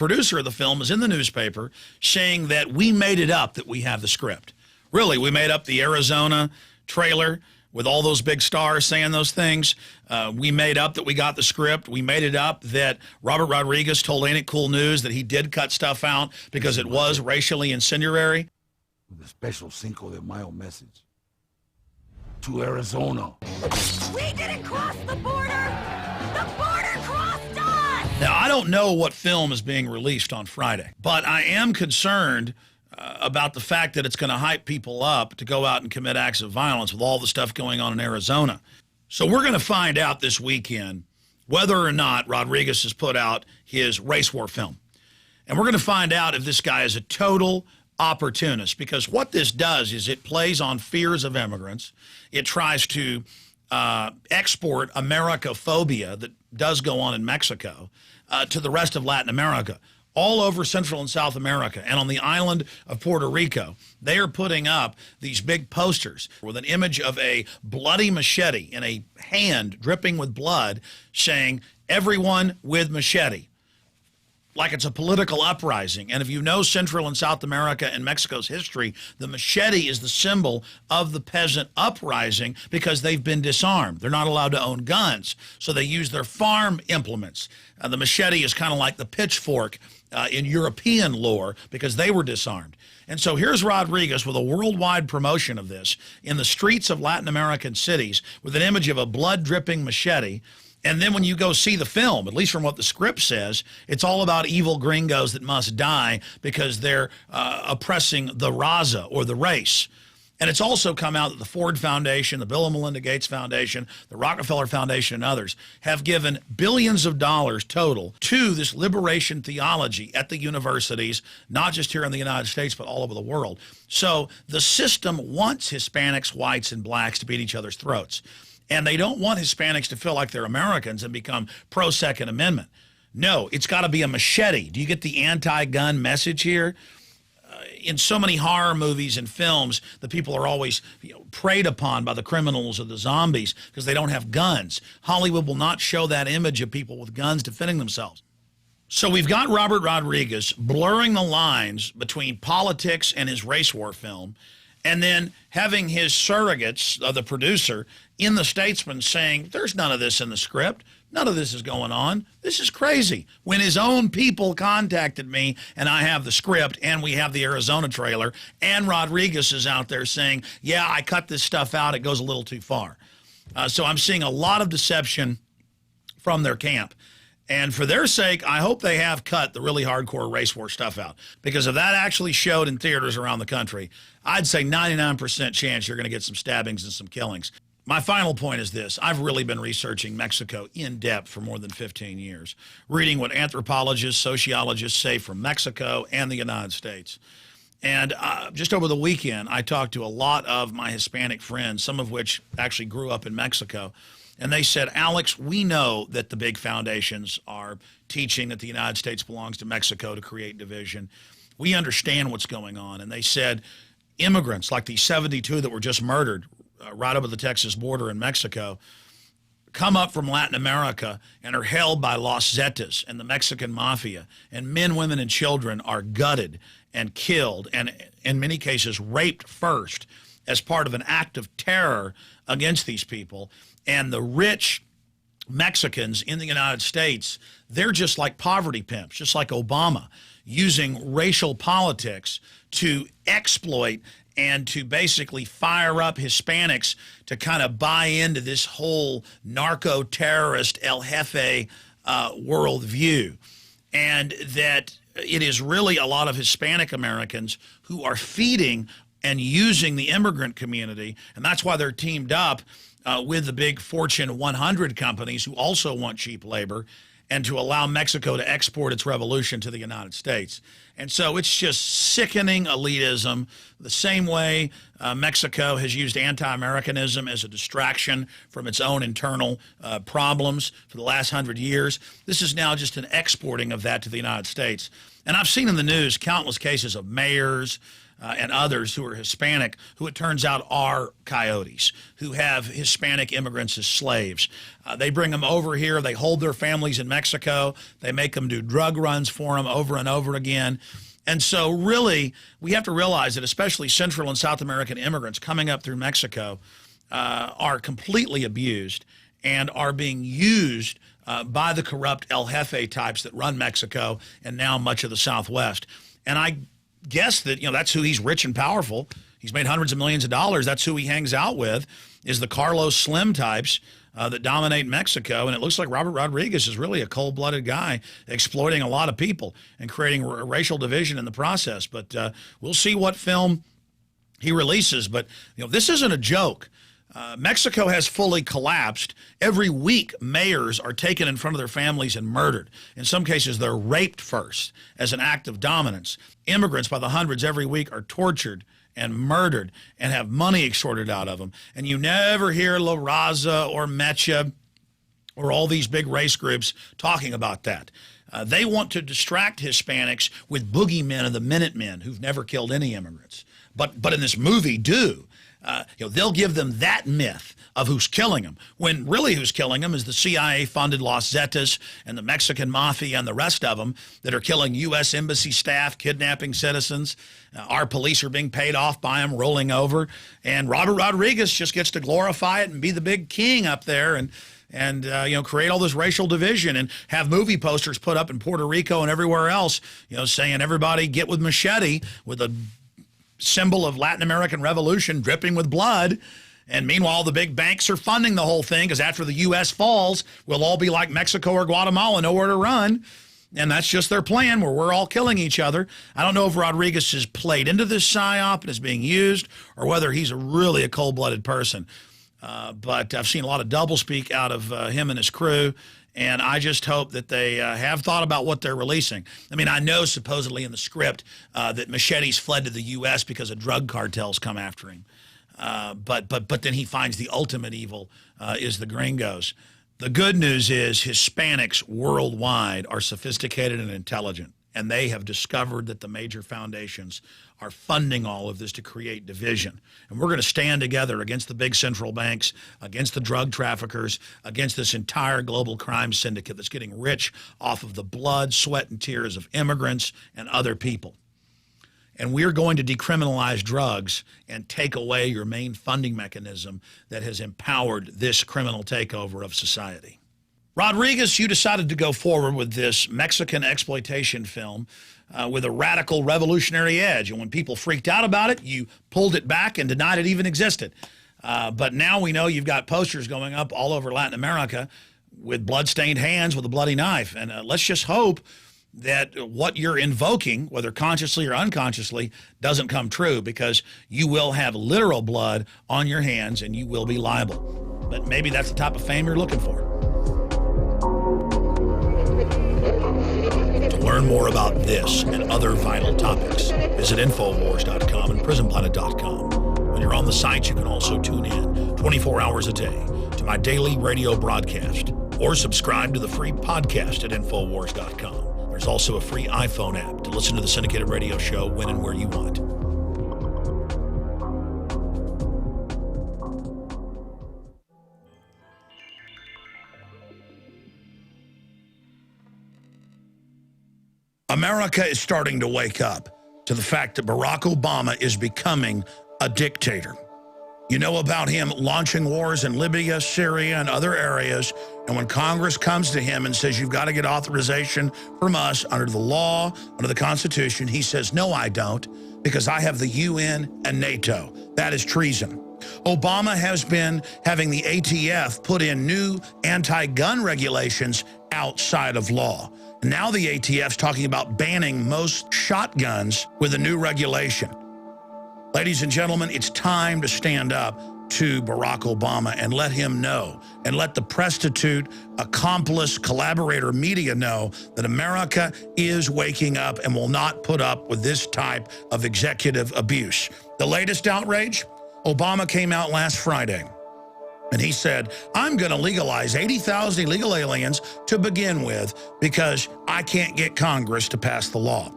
Producer of the film is in the newspaper saying that we made it up that we have the script. Really, we made up the Arizona trailer with all those big stars saying those things. We made up that we got the script. We made it up that Robert Rodriguez told Ain't It Cool News that he did cut stuff out because it was racially incendiary. The special Cinco de Mayo message to Arizona. We didn't cross the border! The border crossed us! Now, I don't know what film is being released on Friday, but I am concerned about the fact that it's going to hype people up to go out and commit acts of violence with all the stuff going on in Arizona. So we're going to find out this weekend whether or not Rodriguez has put out his race war film. And we're going to find out if this guy is a total opportunist, because what this does is it plays on fears of immigrants. It tries to export Americophobia that does go on in Mexico to the rest of Latin America. All over Central and South America and on the island of Puerto Rico, they are putting up these big posters with an image of a bloody machete in a hand dripping with blood saying, "Everyone with machete," like it's a political uprising. And if you know Central and South America and Mexico's history, the machete is the symbol of the peasant uprising because they've been disarmed. They're not allowed to own guns, so they use their farm implements. The machete is kind of like the pitchfork in European lore because they were disarmed. And so here's Rodriguez with a worldwide promotion of this in the streets of Latin American cities with an image of a blood-dripping machete. And then when you go see the film, at least from what the script says, it's all about evil gringos that must die because they're oppressing the raza or the race. And it's also come out that the Ford Foundation, the Bill and Melinda Gates Foundation, the Rockefeller Foundation, and others have given billions of dollars total to this liberation theology at the universities, not just here in the United States, but all over the world. So the system wants Hispanics, whites, and blacks to beat each other's throats. And they don't want Hispanics to feel like they're Americans and become pro-Second Amendment. No, it's got to be a machete. Do you get the anti-gun message here? In so many horror movies and films, the people are always preyed upon by the criminals or the zombies because they don't have guns. Hollywood will not show that image of people with guns defending themselves. So we've got Robert Rodriguez blurring the lines between politics and his race war film, and then having his surrogates, the producer, in the Statesman saying, there's none of this in the script. None of this is going on. This is crazy. When his own people contacted me, and I have the script, and we have the Arizona trailer, and Rodriguez is out there saying, yeah, I cut this stuff out. It goes a little too far. So I'm seeing a lot of deception from their camp. And for their sake, I hope they have cut the really hardcore race war stuff out. Because if that actually showed in theaters around the country, I'd say 99% chance you're going to get some stabbings and some killings. My final point is this. I've really been researching Mexico in depth for more than 15 years, reading what anthropologists, sociologists say from Mexico and the United States. And just over the weekend, I talked to a lot of my Hispanic friends, some of which actually grew up in Mexico. And they said, Alex, we know that the big foundations are teaching that the United States belongs to Mexico to create division. We understand what's going on. And they said immigrants, like these 72 that were just murdered right over the Texas border in Mexico, come up from Latin America and are held by Los Zetas and the Mexican mafia. And men, women, and children are gutted and killed and in many cases raped first as part of an act of terror against these people. And the rich Mexicans in the United States, they're just like poverty pimps, just like Obama, using racial politics to exploit and to basically fire up Hispanics to kind of buy into this whole narco-terrorist El Jefe worldview. And that it is really a lot of Hispanic Americans who are feeding and using the immigrant community, and that's why they're teamed up with the big Fortune 100 companies who also want cheap labor and to allow Mexico to export its revolution to the United States. And so it's just sickening elitism, the same way Mexico has used anti-Americanism as a distraction from its own internal problems for the last 100 years. This is now just an exporting of that to the United States. And I've seen in the news countless cases of mayors, and others who are Hispanic, who it turns out are coyotes, who have Hispanic immigrants as slaves. They bring them over here. They hold their families in Mexico. They make them do drug runs for them over and over again. And so really, we have to realize that especially Central and South American immigrants coming up through Mexico are completely abused and are being used by the corrupt El Jefe types that run Mexico and now much of the Southwest. And I guess that, that's who he's rich and powerful. He's made hundreds of millions of dollars. That's who he hangs out with, is the Carlos Slim types that dominate Mexico. And it looks like Robert Rodriguez is really a cold-blooded guy exploiting a lot of people and creating racial division in the process. But we'll see what film he releases. But, this isn't a joke. Mexico has fully collapsed. Every week, mayors are taken in front of their families and murdered. In some cases, they're raped first as an act of dominance. Immigrants by the hundreds every week are tortured and murdered and have money extorted out of them. And you never hear La Raza or Mecha or all these big race groups talking about that. They want to distract Hispanics with boogeymen of the Minutemen who've never killed any immigrants. But in this movie, do. They'll give them that myth of who's killing them, when really who's killing them is the CIA-funded Los Zetas and the Mexican Mafia and the rest of them that are killing U.S. Embassy staff, kidnapping citizens. Our police are being paid off by them, rolling over. And Robert Rodriguez just gets to glorify it and be the big king up there and create all this racial division and have movie posters put up in Puerto Rico and everywhere else, saying everybody get with machete, with a symbol of Latin American revolution dripping with blood. And meanwhile, the big banks are funding the whole thing because after the U.S. falls, we'll all be like Mexico or Guatemala, nowhere to run. And that's just their plan, where we're all killing each other. I don't know if Rodriguez has played into this psyop and is being used, or whether he's really a cold-blooded person. But I've seen a lot of doublespeak out of him and his crew, and I just hope that they have thought about what they're releasing. I mean, I know supposedly in the script that Machete's fled to the U.S. because of drug cartels come after him. But then he finds the ultimate evil is the gringos. The good news is Hispanics worldwide are sophisticated and intelligent, and they have discovered that the major foundations are funding all of this to create division. And we're going to stand together against the big central banks, against the drug traffickers, against this entire global crime syndicate that's getting rich off of the blood, sweat, and tears of immigrants and other people. And we're going to decriminalize drugs and take away your main funding mechanism that has empowered this criminal takeover of society. Rodriguez, you decided to go forward with this Mexican exploitation film with a radical revolutionary edge. And when people freaked out about it, you pulled it back and denied it even existed. But now we know you've got posters going up all over Latin America with bloodstained hands with a bloody knife. And let's just hope that what you're invoking, whether consciously or unconsciously, doesn't come true, because you will have literal blood on your hands and you will be liable. But maybe that's the type of fame you're looking for. To learn more about this and other vital topics, visit INFOWARS.com and PrisonPlanet.com. When you're on the site, you can also tune in 24 hours a day to my daily radio broadcast, or subscribe to the free podcast at INFOWARS.com. There's also a free iPhone app to listen to the syndicated radio show when and where you want. America is starting to wake up to the fact that Barack Obama is becoming a dictator. You know about him launching wars in Libya, Syria, and other areas. And when Congress comes to him and says, you've got to get authorization from us under the law, under the Constitution, he says, no, I don't, because I have the UN and NATO. That is treason. Obama has been having the ATF put in new anti-gun regulations outside of law. Now the ATF's talking about banning most shotguns with a new regulation. Ladies and gentlemen, it's time to stand up to Barack Obama and let him know, and let the prostitute, accomplice, collaborator media know that America is waking up and will not put up with this type of executive abuse. The latest outrage, Obama came out last Friday and he said, I'm going to legalize 80,000 illegal aliens to begin with because I can't get Congress to pass the law.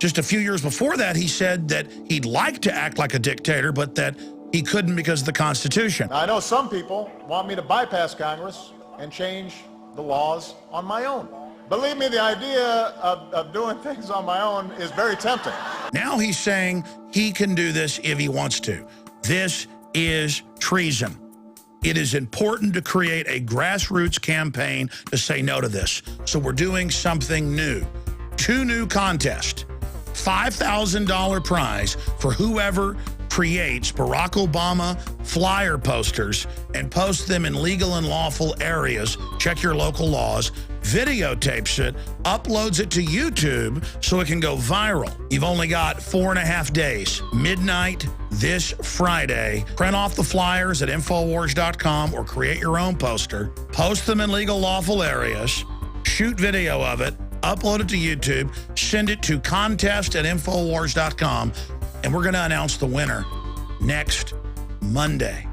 Just a few years before that, he said that he'd like to act like a dictator, but that he couldn't because of the Constitution. Now, I know some people want me to bypass Congress and change the laws on my own. Believe me, the idea of doing things on my own is very tempting. Now he's saying he can do this if he wants to. This is treason. It is important to create a grassroots campaign to say no to this. So we're doing something new. 2 new contests. $5,000 prize for whoever creates Barack Obama flyer posters and posts them in legal and lawful areas. Check your local laws. Videotapes it, uploads it to YouTube so it can go viral. You've only got 4.5 days. Midnight this Friday. Print off the flyers at INFOWARS.com or create your own poster. Post them in legal, lawful areas. Shoot video of it. Upload it to YouTube. Send it to contest@INFOWARS.com. And we're going to announce the winner next Monday.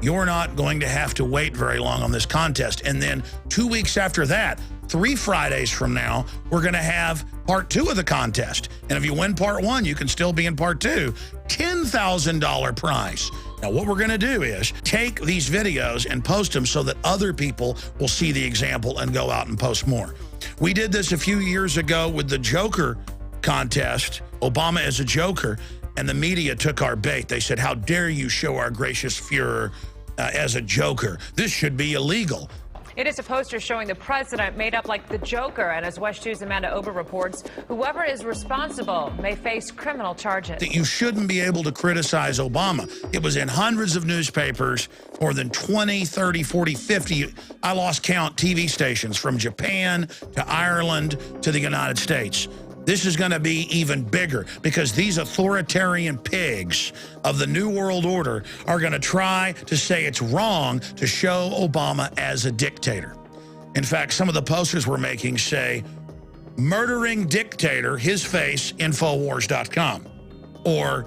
You're not going to have to wait very long on this contest. And then 2 weeks after that, 3 Fridays from now, we're going to have part 2 of the contest. And if you win part 1, you can still be in part 2. $10,000 prize. Now, what we're going to do is take these videos and post them so that other people will see the example and go out and post more. We did this a few years ago with the Joker contest, Obama as a Joker, and the media took our bait. They said, how dare you show our gracious Fuhrer as a Joker? This should be illegal. It is a poster showing the president made up like the Joker, and as West 2's Amanda Ober reports, whoever is responsible may face criminal charges. That you shouldn't be able to criticize Obama. It was in hundreds of newspapers, more than 20, 30, 40, 50, I lost count, TV stations from Japan to Ireland to the United States. This is going to be even bigger because these authoritarian pigs of the New World Order are going to try to say it's wrong to show Obama as a dictator. In fact, some of the posters we're making say, murdering dictator, his face, Infowars.com. Or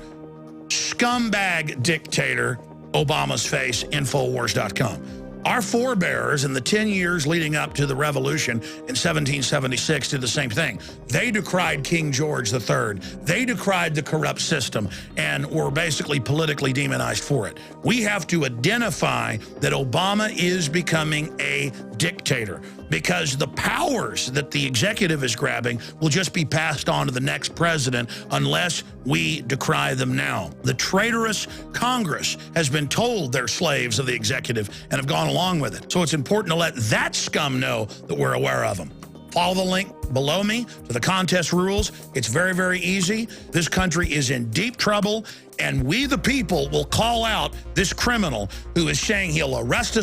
scumbag dictator, Obama's face, Infowars.com. Our forebears in the 10 years leading up to the revolution in 1776 did the same thing. They decried King George III. They decried the corrupt system and were basically politically demonized for it. We have to identify that Obama is becoming a dictator because the powers that the executive is grabbing will just be passed on to the next president unless we decry them now. The traitorous Congress has been told they're slaves of the executive and have gone along with it. So it's important to let that scum know that we're aware of them. Follow the link below me to the contest rules. It's very, very easy. This country is in deep trouble, and we the people will call out this criminal who is saying he'll arrest us